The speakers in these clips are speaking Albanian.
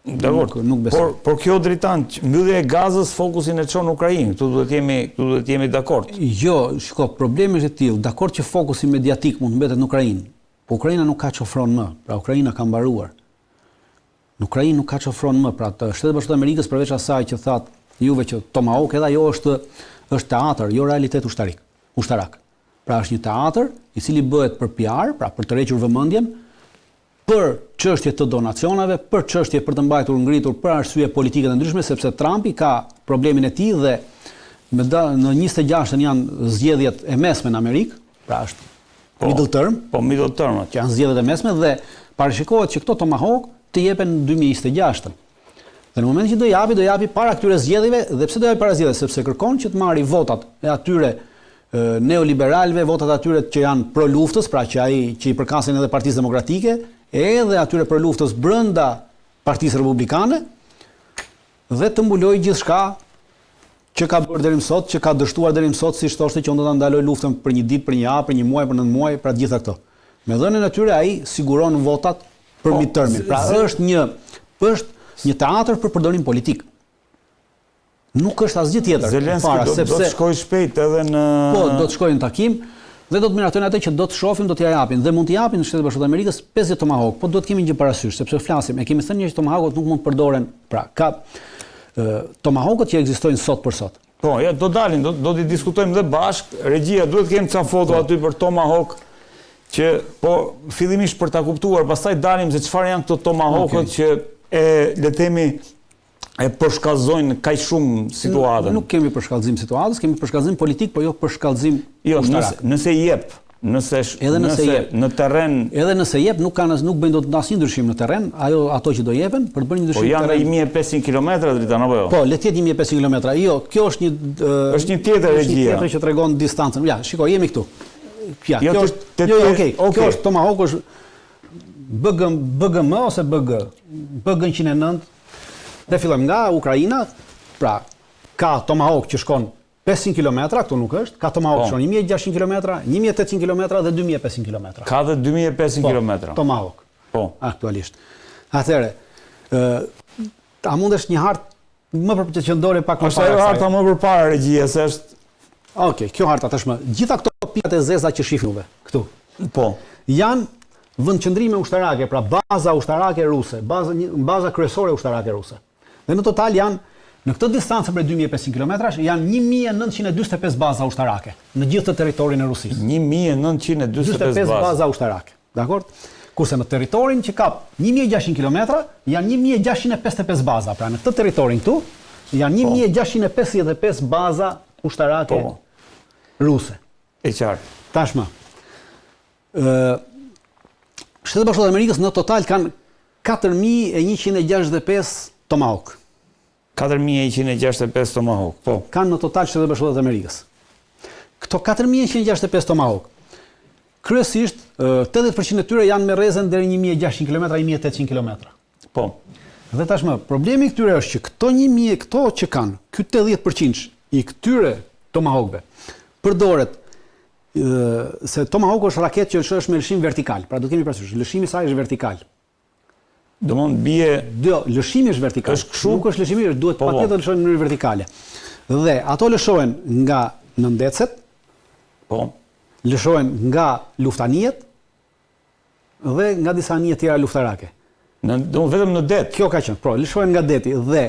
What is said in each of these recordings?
Nuk besoj. Por kjo Dritan, mbyllja e gazës fokusin e çon në Ukrainë. Këtu duhet jemi dakord. Jo, shiko, problemi është i tillë. Dakord që fokusi mediatik mund të mbetet në Ukrainë, po Ukraina nuk ka çofron më. Pra Ukraina ka mbaruar. Në Ukrainë nuk ka çofron më. Pra Shtetet Bashkuara të Amerikës përveç asaj që thatë juve që Tomahawk edhe ajo është teatër, jo realitet ushtarak. Pra është një teatër i cili bëhet për PR, pra për të rrequr vëmendjen, për çështje të donacioneve, për çështje për të mbajtur ngritur për arsye politike të ndryshme, sepse Trumpi ka problemin e tij dhe në 26-ën janë zgjedhjet e mesme në Amerikë, pra është middle term. Po middle term. Që janë zgjedhjet e mesme dhe parashikohet që këto Tomahawk të jepen në 2026-ën. Dhe në momentin që do japi para këtyre zgjedhjeve, dhe pse do japi para zgjedhjeve? Sepse kërkon që të marrë votat e atyre neoliberalëve, votat atyre që janë pro luftës, pra që i përkasin edhe Partisë Demokratike, edhe atyre për luftës brenda Partisë Republikane, dhe të mbulojë gjithçka që ka bërë deri më sot, që ka dështuar deri më sot, siç thoshte që unë do ta ndaloj luftën për një ditë, për një javë, për një muaj, për 9 muaj, pra gjitha këto. Me dhënien e tyre ai siguron votat për midtermin. Pra është një teatr për përdorim politik. Nuk është asgjë tjetër. Zelenski do të shkojë shpejt edhe në... Po, do të shkojë në takim dhe do të miratojnë atë që do të shohim, do t'ia japin. Dhe mund t'i japin në Shtetet Bashkuara të Amerikës 50 Tomahawk, po duhet kemi një parasysh, sepse flasim, e kemi thënë që Tomahawkët nuk mund të përdoren, pra ka Tomahawkët që ekzistojnë sot për sot. Po, ja, do dalin, do t'i diskutojmë dhe bashkë. Regjia duhet kemi ca foto aty për Tomahawk që po fillimisht për ta kuptuar, pastaj dalim se çfarë janë këto Tomahawkët që le të themi e përshkallëzojnë kaq shumë situatën. Nuk kemi përshkallëzim situatës, kemi përshkallëzim politik, po jo përshkallëzim ushtarak. Nëse jep, në terren... Edhe nëse jep, nuk bëjnë dot asnjë ndryshim në terren, ato që do jepen për të bërë një ndryshim në terren. Po janë 1500 kilometra Dritan apo jo? Po, le të jetë 1500 kilometra. Jo, kjo është një tjetër regjia. Është një tjetër që tregon distancën. Ja, shikoj, jemi këtu. Ja, kjo është Tomahawk, është BGM ose BG 109. Dhe fillojmë nga Ukraina, pra ka Tomahawk që shkon 500 km, këtu nuk është, ka Tomahawk që shkon 1600 km, 1800 km dhe 2500 km. Ka dhe 2500 km. Tomahawk. Po. Aktualisht. Atëherë, a mundesh një hartë më për të qëndore pak më para? Është ajo harta më përpara regjia, se është... Okej, kjo harta tashmë. Gjitha këto pikat e zeza që shihnuve këtu. Po. Janë vendqëndrime ushtarake, pra baza ushtarake ruse, baza kryesore ushtarake ruse. Dhe në total janë, në këtë distancë për 2500 km, janë 1945 baza ushtarake në gjithë të territorin e Rusisë. 1945 baza ushtarake, dakord? Kurse në territorin që ka 1600 km, janë 1655 baza. Pra në këtë territorin këtu, janë 1655 baza ushtarake ruse. E qartë. Tashmë, Shtetet Bashkuara të Amerikës në total kanë 4165 Tomahawk. 4165 Tomahawk, po. Kanë në total Shtetet Bashkuara të Amerikës. Këto 4165 Tomahawk, kryesisht 80% e tyre janë me rrezën deri 1600 km, 1800 km. Po. Dhe tashmë, problemi këtyre është që këto që kanë, ky 80% i këtyre Tomahawkëve përdoret se Tomahawk është raket që është me lëshim vertikal. Pra do të kemi parasysh, lëshimi i saj është vertikal. Domthon bie, lëshimi është vertikal. Është kështu, nuk është lëshimi, duhet patjetër të lëshohen në mënyrë vertikale. Dhe ato lëshohen nga nëndecet, po, lëshohen nga luftanijet dhe nga disa anije tjera luftarake. Vetëm në det. Kjo ka qenë. Pra, lëshohen nga deti dhe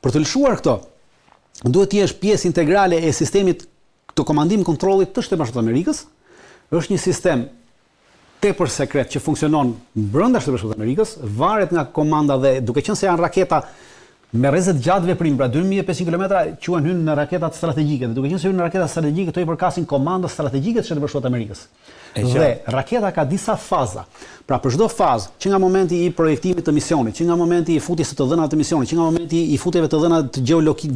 për të lëshuar këto, duhet të jesh pjesë integrale e sistemit të komandim kontrollit të Shtetit Bashkuar të Amerikës. Është një sistem tepër sekret që funksionon brenda Shtetit Bashkuar të Amerikës, varet nga komanda dhe duke qenë se janë raketa me rrezet gjatë veprim, pra 2500 km quhen hyn në raketat strategjike. Dhe duke qenë se hyn në raketat strategjike, këto i përkasin komandës strategjike të Shtetit Bashkuar të Amerikës. Dhe raketa ka disa faza. Pra për çdo fazë, që nga momenti i projektimit të misionit, që nga momenti i futjes së të dhënave të misionit, që nga momenti i futjeve të dhënave të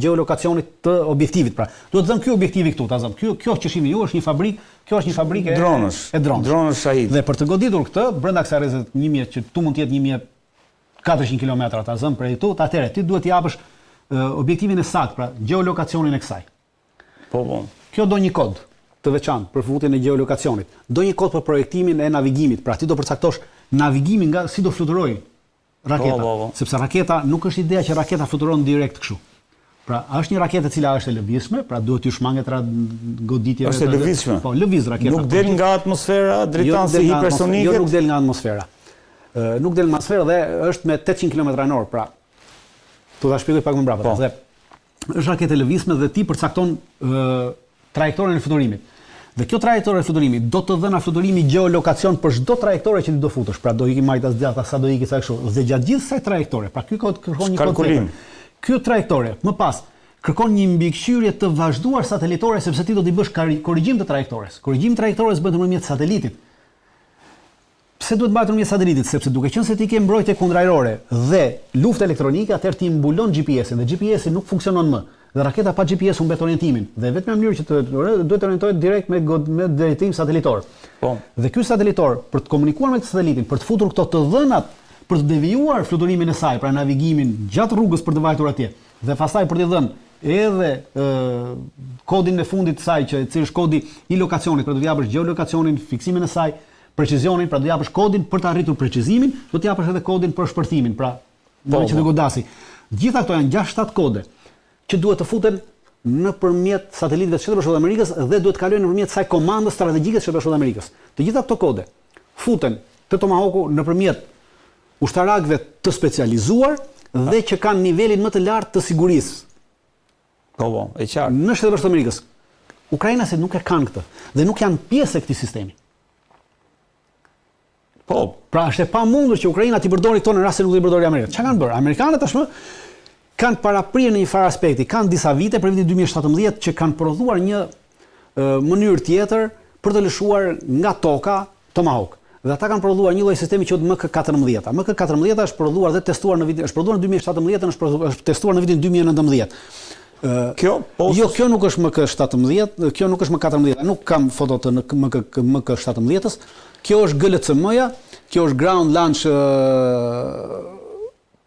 geolokacionit të objektivit, pra duhet të thënë ky objektivi këtu, ta zëm. Kjo që shihni ju është një fabrikë, kjo është një fabrikë e dronësh. Dronësh Shahid. Dhe për të goditur këtë, brenda kësaj rrezet 1000 që tu mund të jetë 1400 km, ta zëm prej këtu, atëherë ti duhet t'i japësh objektivin e saktë, pra geolokacionin e kësaj. Po. Kjo do një kod të veçantë për futjen e geolokacionit. Do një kod për projektimin e navigimit, pra ti do përcaktosh navigimin nga si do fluturojë raketa, sepse raketa nuk është ideja që raketa fluturon direkt kështu. Pra, është një raketë e cila është e lëvizshme, pra duhet t'ju shmanget goditjeve. Është e lëvizshme. Po, lëviz raketa. Nuk del nga atmosfera drejton si hipersonike. Jo, nuk del nga atmosfera. Nuk del nga atmosfera dhe është me 800 km/h, pra. Tu ta shpjegoj pak më mbrapa. Dhe është raketë e lëvizshme dhe ti përcakton trajektorin e fluturimit. Dhe kjo trajektore e fluturimit do të dhëna fluturimi geolokacion për çdo trajektore që ti do futesh. Pra do iki majtas djata, sa do iki sa kështu. Dhe gjatë gjithë kësaj trajektore, pra ky kërkon një kalkulim. Ky trajektore, më pas, kërkon një mbikëqyrje të vazhduar satelitore sepse ti do t'i bësh korrigjim të trajektores. Korrigjimi i trajektores bëhet nëpërmjet satelitit. Pse duhet bëhet nëpërmjet satelitit? Sepse duke qenë se ti ke mbrojtje kundërajrore dhe luftë elektronike, atëherë ti mbulon GPS-in dhe GPS-i nuk funksionon më. Dhe raketa pa GPS humbet orientimin. Dhe vetëm mënyrë që duhet të orientohet direkt me drejtim satelitor. Po. Dhe ky satelitor për të komunikuar me satelitin, për të futur këto të dhënat, për të devijuar fluturimin e saj, pra navigimin gjatë rrugës për të vajtur atje. Dhe pastaj për të dhënë edhe kodin e fundit të saj, që është kodi i lokacionit, pra do t'i japësh geolokacionin, fiksimin e saj, precizionin, pra do t'i japësh kodin për të arritur precizimin, do t'i japësh edhe kodin për shpërthimin, pra që të godasi. Gjitha këto janë 6-7 kode që duhet të futen nëpërmjet satelitëve të Shtetit Bashkuar të Amerikës dhe duhet të kalojnë nëpërmjet kësaj komandës strategjike të Shtetit Bashkuar të Amerikës. Të gjitha këto kode futen te Tomahawku nëpërmjet ushtarakëve të specializuar dhe që kanë nivelin më të lartë të sigurisë. Po, e qartë. Në Shtetin Bashkuar të Amerikës, ukrainasit nuk e kanë këtë dhe nuk janë pjesë e këtij sistemi. Po, pra është e pamundur që Ukraina t'i përdori këto në rast se nuk t'i përdori Amerika. Çfarë kanë bërë? Amerikanët tashmë kanë paraprirë në një farë aspekti. Kanë disa vite për vitin 2017 që kanë prodhuar një mënyrë tjetër për të lëshuar nga toka Tomahawk. Dhe ata kanë prodhuar një lloj sistemi që quhet MK14. MK14 është prodhuar dhe testuar në vitin, është prodhuar në 2017 dhe është testuar në vitin 2019. Kjo nuk është MK17, kjo nuk është MK14. Nuk kam foto të MK17-s. Kjo është GLCM-ja, kjo është Ground Launch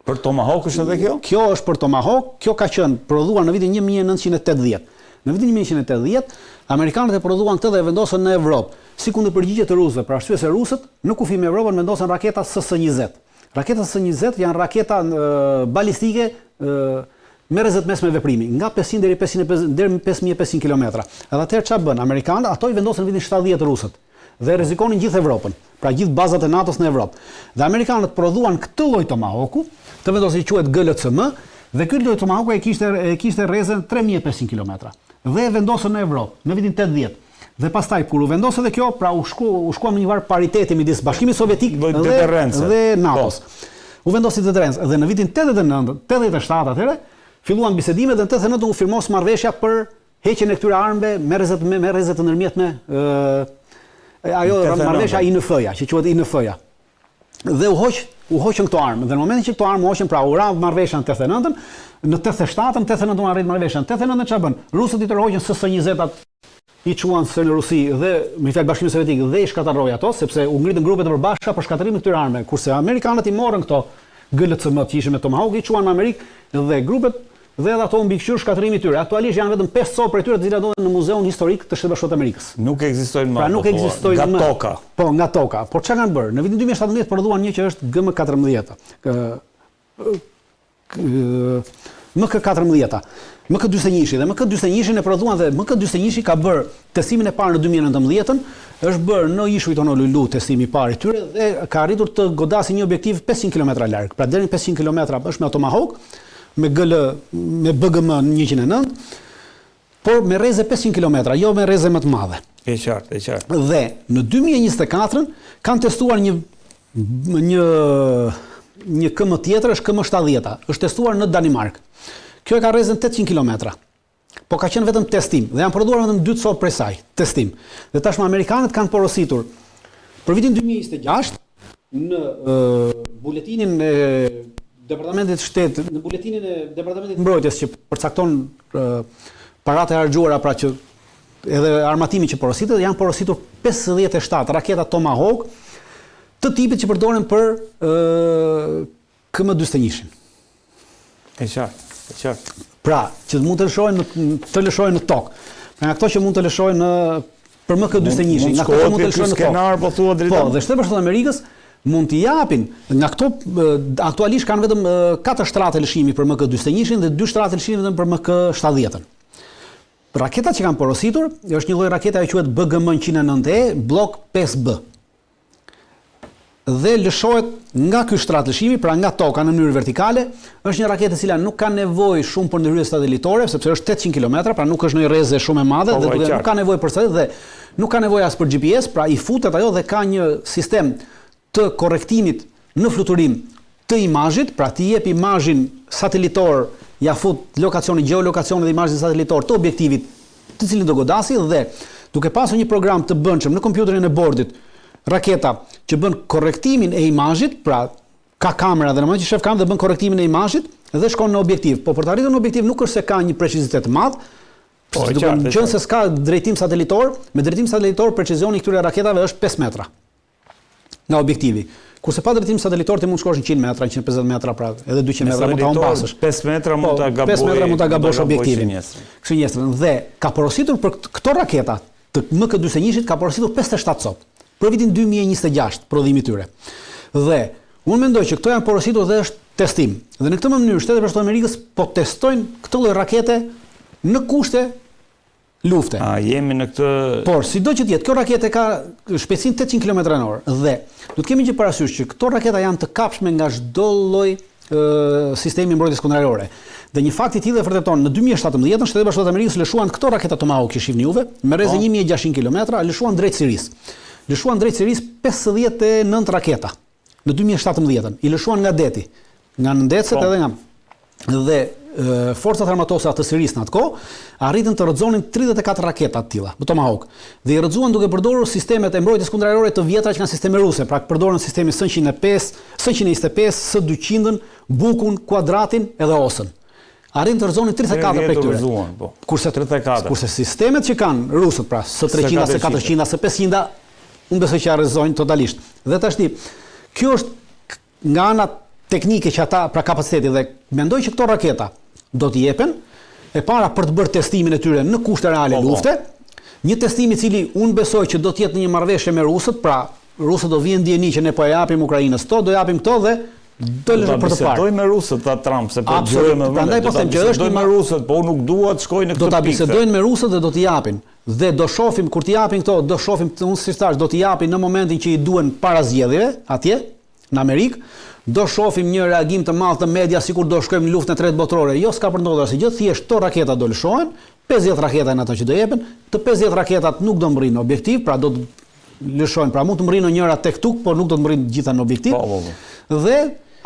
për Tomahawk është edhe kjo? Kjo është për Tomahawk, kjo ka qenë prodhuar në vitin 1980. Në vitin 1980, amerikanët e prodhuan këtë dhe e vendosën në Evropë. Si kundërpërgjigje të rusëve, për arsye se rusët në kufi me Evropën vendosën raketa SS-20. Raketa SS-20 janë raketa balistike me rrezet mesme veprimi, nga 500 deri 5500 km. Edhe atëherë çfarë bën? Amerikanët ato i vendosën në vitin 70 rusët dhe rrezikonin gjithë Evropën, pra gjithë bazat e NATO-s në Evropë. Dhe amerikanët prodhuan këtë lloj Tomahawku, të vendosur i quhet GLCM, dhe ky lloj Tomahawku e kishte rrezen 3500 km. Dhe e vendosën në Evropë në vitin 80. Dhe pastaj kur u vendosë edhe kjo, pra u shkuam në një varg pariteti midis Bashkimit Sovjetik dhe NATO-s. U vendosi deterrencë dhe në vitin 87 atëherë filluan bisedimet dhe në 89 u firmos marrëveshja për heqjen e këtyre armëve me rrezet të ndërmjetme, ajo marrëveshja INF-ja, që quhet INF-ja. Dhe u hoqën këto armë. Dhe në momentin që këto armë u hoqën, pra u radh marrëveshja në 89-ën, në 87-ën, 89-ën arrit marrëveshja. Në 89-ën çfarë bën? Rusët i tërhoqën SS-20-at, i quan së në Rusi dhe me fjalë Bashkimit Sovjetik dhe i shkatërroi ato, sepse u ngritën grupe të përbashkëta për shkatërimin e këtyre armëve, kurse amerikanët i morën këto GLCM që ishin me Tomahawk, i quan në Amerikë dhe grupet dhe edhe ato mbikëqyr shkatërimi i tyre. Aktualisht janë vetëm 5 copë prej tyre të cilat ndodhen në Muzeun Historik të Shtetit Bashkuar të Amerikës. Nuk ekzistojnë më. Pra nuk ekzistojnë nga toka. Po, nga toka. Por çfarë kanë bërë? Në vitin 2017 prodhuan një që është GM14. MK14. MK41 dhe MK41 e prodhuan dhe MK41 ka bërë testimin e parë në 2019-ën, është bërë në Ishuj Honolulu testimi i parë i tyre dhe ka arritur të godasë një objektiv 500 km larg. Pra deri në 500 km është me Tomahawk, me BGM 109, por me rreze 500 km, jo me rreze më të madhe. E qartë. Dhe në 2024 kanë testuar një KM tjetër, është KM70, është testuar në Danimark. Kjo e ka rrezen 800 km. Po ka qenë vetëm testim dhe janë prodhuar vetëm 2 copë prej saj, testim. Dhe tashmë amerikanët kanë porositur për vitin 2026 në buletinin e Departamentit Shtetit, në buletinin e Departamentit Mbrojtjes që përcakton paratë e harxhuara, pra që edhe armatimi që porositet, janë porositur 57 raketa Tomahawk të tipit që përdoren për KM41. E qartë. Pra, që mund të lëshojnë në tokë. Nga këto që mund të lëshojnë për MK41, nga këto që mund të lëshojnë në tokë. Skenar, po thua drejtëm. Po, dhe Shteti Bashkuar të Amerikës mund t'i japin, nga këto aktualisht kanë vetëm 4 shtrate lëshimi për MK-41 dhe 2 shtrate lëshimi vetëm për MK-70. Raketat që kanë porositur, është një lloj raketa që quhet BGM-190E, blok 5B. Dhe lëshohet nga ky shtrat lëshimi, pra nga toka në mënyrë vertikale, është një raketë e cila nuk ka nevojë shumë për ndërhyrje satelitore, sepse është 800 km, pra nuk është një rrezë shumë e madhe dhe nuk ka nevojë për satelit dhe nuk ka nevojë as për GPS, pra i futet ajo dhe ka një sistem të korrektimit në fluturim të imazhit, pra t'i jep imazhin satelitor, ja fut lokacionin, geolokacionin dhe imazhin satelitor të objektivit të cilin do godasi dhe duke pasur një program të bëndshëm në kompjuterin e bordit, raketa që bën korrektimin e imazhit, pra ka kamera dhe në moment që shef kamerën dhe bën korrektimin e imazhit dhe shkon në objektiv. Po për të arritur në objektiv nuk është se ka një precizitet të madh, qënë se s'ka drejtim satelitor, me drejtim satelitor precizioni i këtyre raketave është 5 metra nga objektivi. Kurse pa drejtim satelitor ti mund shkosh 100 metra, 150 metra, pra edhe 200 metra mund ta humbasësh. 5 metra mund ta gabosh. 5 metra mund ta gabosh objektivin. Kështu njestrën. Dhe ka porositur për këto raketa të MK-41-shit ka porositur 57 cop për vitin 2026, prodhimi i tyre. Dhe unë mendoj që këto janë porositur dhe është testim. Dhe në këtë mënyrë Shtetet Bashkuara të Amerikës po testojnë këtë lloj rakete në kushte lufte. Jemi në këtë... Por, sido që tjetë, kjo rakete ka shpejtësinë 800 km/h dhe du të kemi që parasysh që këto raketa janë të kapshme nga çdo lloj sistemi mbrojtjes kundërore. Dhe një fakt i tillë e vërteton, në 2017 Shtetet Bashkuara të Amerikës lëshuan këto raketa Tomahawk që shihni juve, me rrezë 1600 km, lëshuan drejt Sirisë. Lëshuan drejt Sirisë 59 raketa në 2017. I lëshuan nga deti, nga ndecet edhe nga dhe forcat armatose të Sirisë në atë kohë arritën të rrëzonin 34 raketa të tilla, me Tomahawk. Dhe i rrëzuan duke përdorur sistemet e mbrojtjes kundërore të vjetra që kanë sisteme ruse, pra përdorën sistemin S-105, S-125, S-200, Bukun, Kuadratin edhe Osën. Arritën të rrëzonin 34 prej tyre. Kurse sistemet që kanë rusët, pra S-300, S-400, S-500, unë besoj që arrëzojnë totalisht. Dhe tashti, kjo është nga ana teknike që ata pra kapaciteti dhe mendoj që këto raketa do t'i jepen e para për të bërë testimin e tyre në kushte reale lufte, një testim i cili unë besoj që do të jetë në një marrëveshje me rusët, pra rusët do vijnë ndjeni që ne po e japim Ukrainës to, do japim këto dhe do lëshë për të parë. Do ta bisedoj me rusët ta Trump, se po gjojmë me prandaj po them që është me rusët, po unë nuk dua të shkoj në këtë pikë. Do ta bisedojnë me rusët dhe do t'i japin. Dhe do shohim kur t'i japin këto, do shohim unë si thash, do t'i japin në momentin që i duhen para zgjedhjeve atje në Amerikë. Do shohim një reagim të madh të media sikur do shkojmë në luftën e tretë botërore. Jo s'ka për ndodhur asgjë, thjesht to raketa do lëshohen, 50 raketa janë ato që do jepen, të 50 raketat nuk do mbërrin në objektiv, pra do të lëshohen, pra mund të mbërrinë njëra tek tuk, por nuk do të mbërrinë gjitha në objektiv. Dhe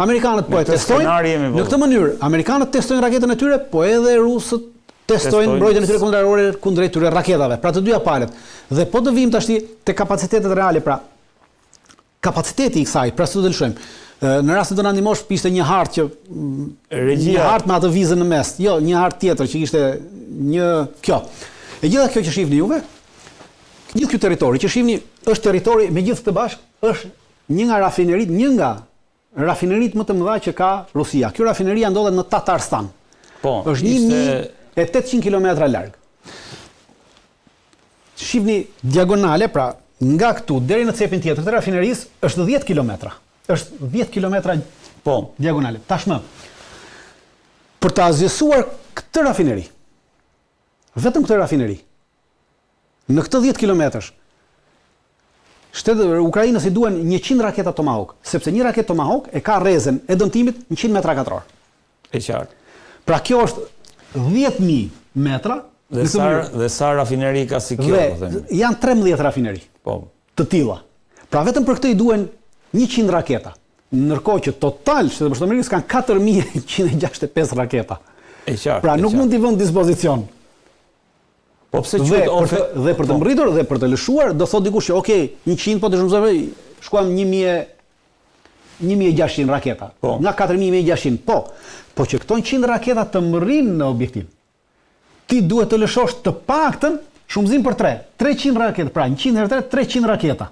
amerikanët po e testojnë. Në këtë mënyrë, amerikanët testojnë raketën e tyre, po edhe rusët testojnë mbrojtjen e tyre kundërore kundrejt tyre raketave. Pra të dyja palët. Dhe po do vim tash te kapacitetet reale, pra kapaciteti i kësaj, pra s'u do lëshojmë. Në rast se do na ndihmosh ishte një hartë që një hartë me atë vizën në mes. Jo, një hartë tjetër që ishte një kjo. E gjitha kjo që shihni juve, gjithë ky territori që shihni është territori me gjithë të bashkë, është një nga rafineritë më të mëdha që ka Rusia. Kjo rafineria ndodhet në Tatarstan. Po, është 1800 km larg. Shihni diagonale, pra nga këtu deri në cepin tjetër të rafinerisë është 10 km. Është 10 km diagonale. Tashmë, për të azjesuar këtë rafineri, vetëm këtë rafineri, në këtë 10 kilometrash, shtetet Ukrainës i duhen 100 raketa Tomahawk, sepse një raketë Tomahawk e ka rrezën e dëmtimit 100 metra katror. E qartë. Pra kjo është 10.000 metra. Dhe sa rafineri ka si kjo? Dhe janë 13 rafineri të tilla. Pra vetëm për këtë i duhen 100 raketa. Ndërkohë që total Shtetet Bashkuara të Amerikës kanë 4165 raketa. E qartë. Pra nuk mund t'i vënë dispozicion. Po pse quhet dhe për të mbërritur dhe për të lëshuar, do thotë dikush që okay, 100 po të shumësoj, shkuam 1600 raketa. Nga 4600. Po që këto 100 raketa të mbërrinë në objektiv. Ti duhet të lëshosh të paktën shumëzim për 300 raketa, pra 100 herë 300 raketa.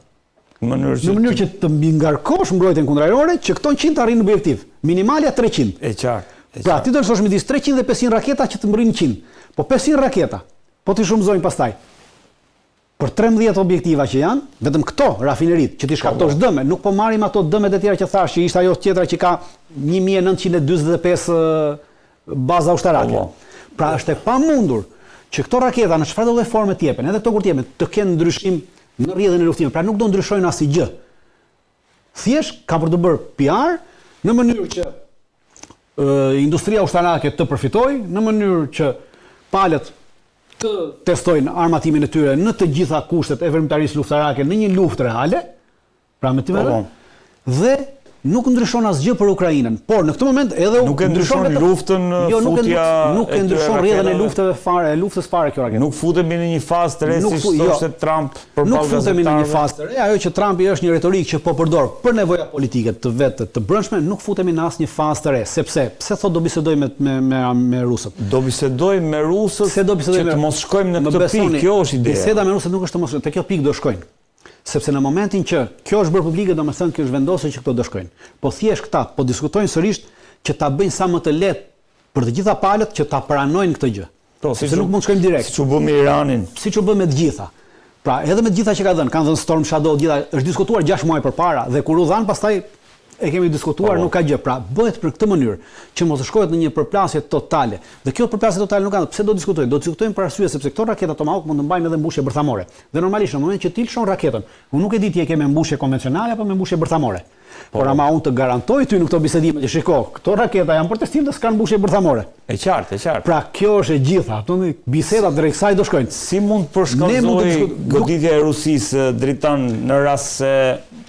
Në mënyrë që të mbingarkosh mbrojtjen kundërore, që këto 100 të arrijnë në objektiv. Minimalja 300. E qartë. Pra ti do të lëshosh midis 300 dhe 500 raketa që të mbërrinë 100. Po 500 raketa, po ti shumëzojnë pastaj. për 13 objektiva që janë, vetëm këto rafinerit që ti shkaktosh dëme, nuk po marrim ato dëmet e tjera që thash, që ishte ajo tjetra që ka 1945 baza ushtarake. Pra është e pamundur që këto raketa në çfarëdo lloj forme t'jepen, edhe këto kur t'jepen, të kenë ndryshim në rrjedhën e luftimit, pra nuk do ndryshojnë asgjë. Thjesht ka për të bërë PR në mënyrë që industria ushtarake të përfitojë, në mënyrë që palët të testojnë armatimin e tyre në të gjitha kushtet e veprimtarisë luftarake në një luftë reale, pra me të vërtetë, dhe nuk ndryshon asgjë për Ukrainën, por në këtë moment edhe nuk e ndryshon luftën, futja nuk e ndryshon rrjedhën e luftës fare kjo raketë. Nuk futemi në një fazë të re si thoshte Trump për nuk futemi në një fazë të re, ajo që Trumpi është një retorikë që po përdor për nevoja politike të vetë të brendshme, nuk futemi në asnjë fazë të re, sepse pse thotë do bisedoj me rusët. Do bisedoj me rusët që të mos shkojmë në këtë pikë, kjo është ideja. Biseda me rusët nuk është të mos, te kjo pikë do shkojnë. Sepse në momentin që kjo është bërë publike, domethënë kjo është vendosur që këto do shkojnë. Po thjesht këta po diskutojnë sërish që ta bëjnë sa më të lehtë për të gjitha palët që ta pranojnë këtë gjë. Sepse nuk mund të shkojmë direkt. Siç u bë me Iranin. Siç u bë me të gjitha. Pra, edhe me të gjitha që kanë dhënë Storm Shadow, gjitha është diskutuar 6 muaj përpara dhe kur u dhan pastaj e kemi diskutuar, nuk ka gjë. Pra, bëhet për këtë mënyrë që mos të shkohet në një përplasje totale. Dhe kjo përplasje totale nuk ka, pse do diskutojmë? Do diskutojmë për arsye sepse këto raketa Tomahawk mund të mbajnë edhe mbushje bërthamore. Dhe normalisht në moment që ti lëshon raketën, unë nuk e di ti e ke me mbushje konvencionale apo me mbushje bërthamore. Por ama unë të garantoj ty në këto bisedime që shiko, këto raketa janë për testim dhe s'kan mbushje bërthamore. E qartë. Pra, kjo është e gjitha. Bisedat drejt kësaj do shkojnë. Si mund të përshkallëzoj goditja e Rusisë dritan në rast se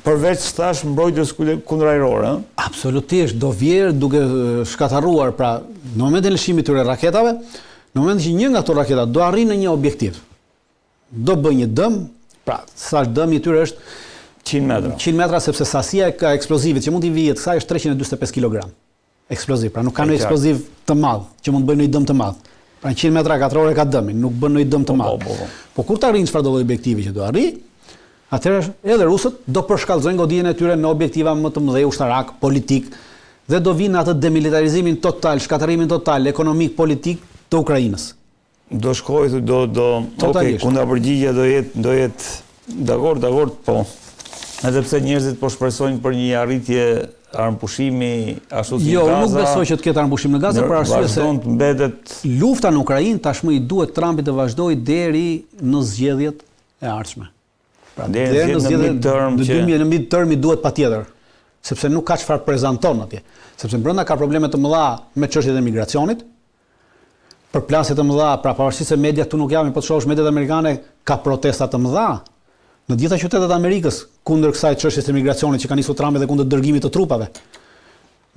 përveç thash mbrojtjes kundërajrore, absolutisht do vjerë duke shkatarruar, pra në momentin e lëshimit të raketave, në momentin që një nga ato raketa do arrijë në një objektiv, do bëj një dëm, pra sa dëmi i tyre është 100 metra. 100 metra sepse sasia e eksplozivit që mund t'i vihet kësaj është 345 kg. Eksploziv, pra nuk ka një eksploziv të madh që mund të bëjë një dëm të madh. Pra 100 metra katrore ka dëmin, nuk bën një dëm të madh. Po kur të arrijnë çfarëdo lloj objektivi që do arrijë, atëherë edhe rusët do përshkallëzojnë goditjen e tyre në objektiva më të mëdha ushtarak, politik dhe do vinë atë demilitarizimin total, shkatërimin total ekonomik, politik të Ukrainës. Do shkojë kundërpërgjigja do jetë dakord, po. Edhe pse njerëzit po shpresojnë për një arritje armëpushimi ashtu si Gaza. Nuk besoj që të ketë armëpushim në Gaza, për arsye se mbetet lufta në Ukrainë tashmë i duhet Trumpit të vazhdojë deri në zgjedhjet e ardhshme. Pra, deri në zgjedhjet në midterm i duhet patjetër, sepse nuk ka çfarë prezanton atje. Sepse brenda ka probleme të mëdha me çështjet e migracionit, përplasje të mëdha, pra pavarësisht se mediat tu nuk janë, po të shohësh mediat amerikane ka protesta të mëdha në gjitha qytetet e Amerikës kundër kësaj çështjes së migracionit që ka nisur Trumpi dhe kundër dërgimit të trupave.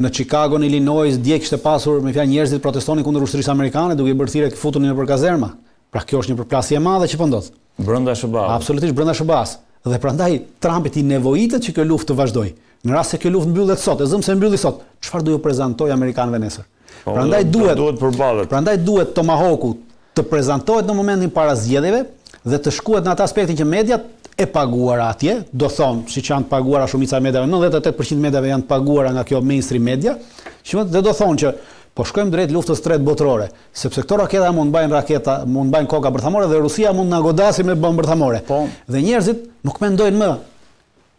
Në Chicago, në Illinois, dje kishte pasur me fjalë njerëzit protestonin kundër ushtrisë amerikane duke i bërë thirrje të futurin nëpër kazerma. Pra kjo është një përplasje e madhe që po ndodh. Brenda SBA. Absolutisht brenda SBA-s. Dhe prandaj Trumpi i nevojitet që kjo luftë të vazhdojë. Në rast se kjo luftë mbyllet sot, e zëm se mbylli sot, çfarë do ju prezantojë amerikanëve nesër? Prandaj duhet Tomahawku të prezantohet në momentin para zgjedhjeve dhe të shkuhet në atë aspektin që mediat e paguara atje, do thonë, siç janë të paguara shumica e mediave, 98% mediave janë të paguara nga kjo mainstream media, dhe do thonë që po shkojmë drejt luftës tretë botërore, sepse këto raketa mund mbajnë koka bërthamore dhe Rusia mund na godasi me bombë bërthamore. Dhe njerëzit nuk mendojnë më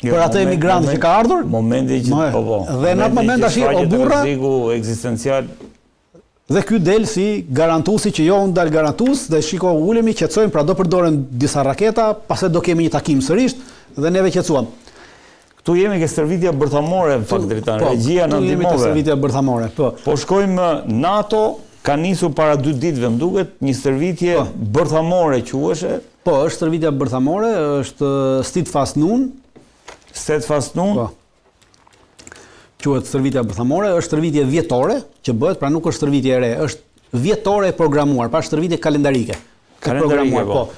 për atë emigrantë që ka ardhur. Momenti që dhe në atë moment tash o burra ekzistencial. Dhe ky del si garantuesi që jo unë dal garantues dhe shiko ulemi, qetësojmë, pra do përdoren disa raketa, pastaj do kemi një takim sërish dhe neve qetësuam. Këtu jemi ke stërvitja bërthamore, në fakt dritan, regjia në ndihmove. Jemi ke stërvitja bërthamore, po. Po shkojmë NATO, ka nisur para 2 ditëve, më duket, një stërvitje bërthamore quheshe. Po, është stërvitja bërthamore, është Steadfast Noon. Steadfast Noon. Po. Quhet stërvitja bërthamore, është stërvitje vjetore që bëhet, pra nuk është stërvitje e re, është vjetore e programuar, pra është stërvitje kalendarike. Kalendarike, po.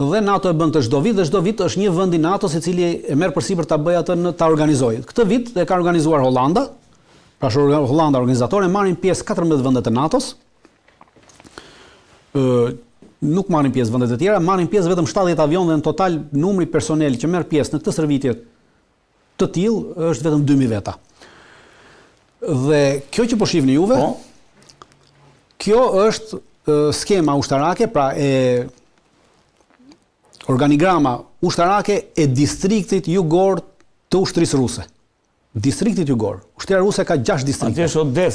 Dhe NATO e bën të çdo vit dhe çdo vit është një vend i NATO-s i cili e merr përsipër ta bëjë atë ta organizojë. Këtë vit e ka organizuar Hollanda. Pra Hollanda organizatore, marrin pjesë 14 vendet e NATO-s. Nuk marrin pjesë vendet e tjera, marrin pjesë vetëm 70 avion dhe në total numri personel që merr pjesë në këtë stërvitje të tillë është vetëm 2000 veta. Dhe kjo që po shihni juve, kjo është skema ushtarake, pra e organigrama ushtarake e distriktit jugor të ushtrisë ruse. Distriktit jugor. Ushtria ruse ka 6 distrikte. Atje është Odesa.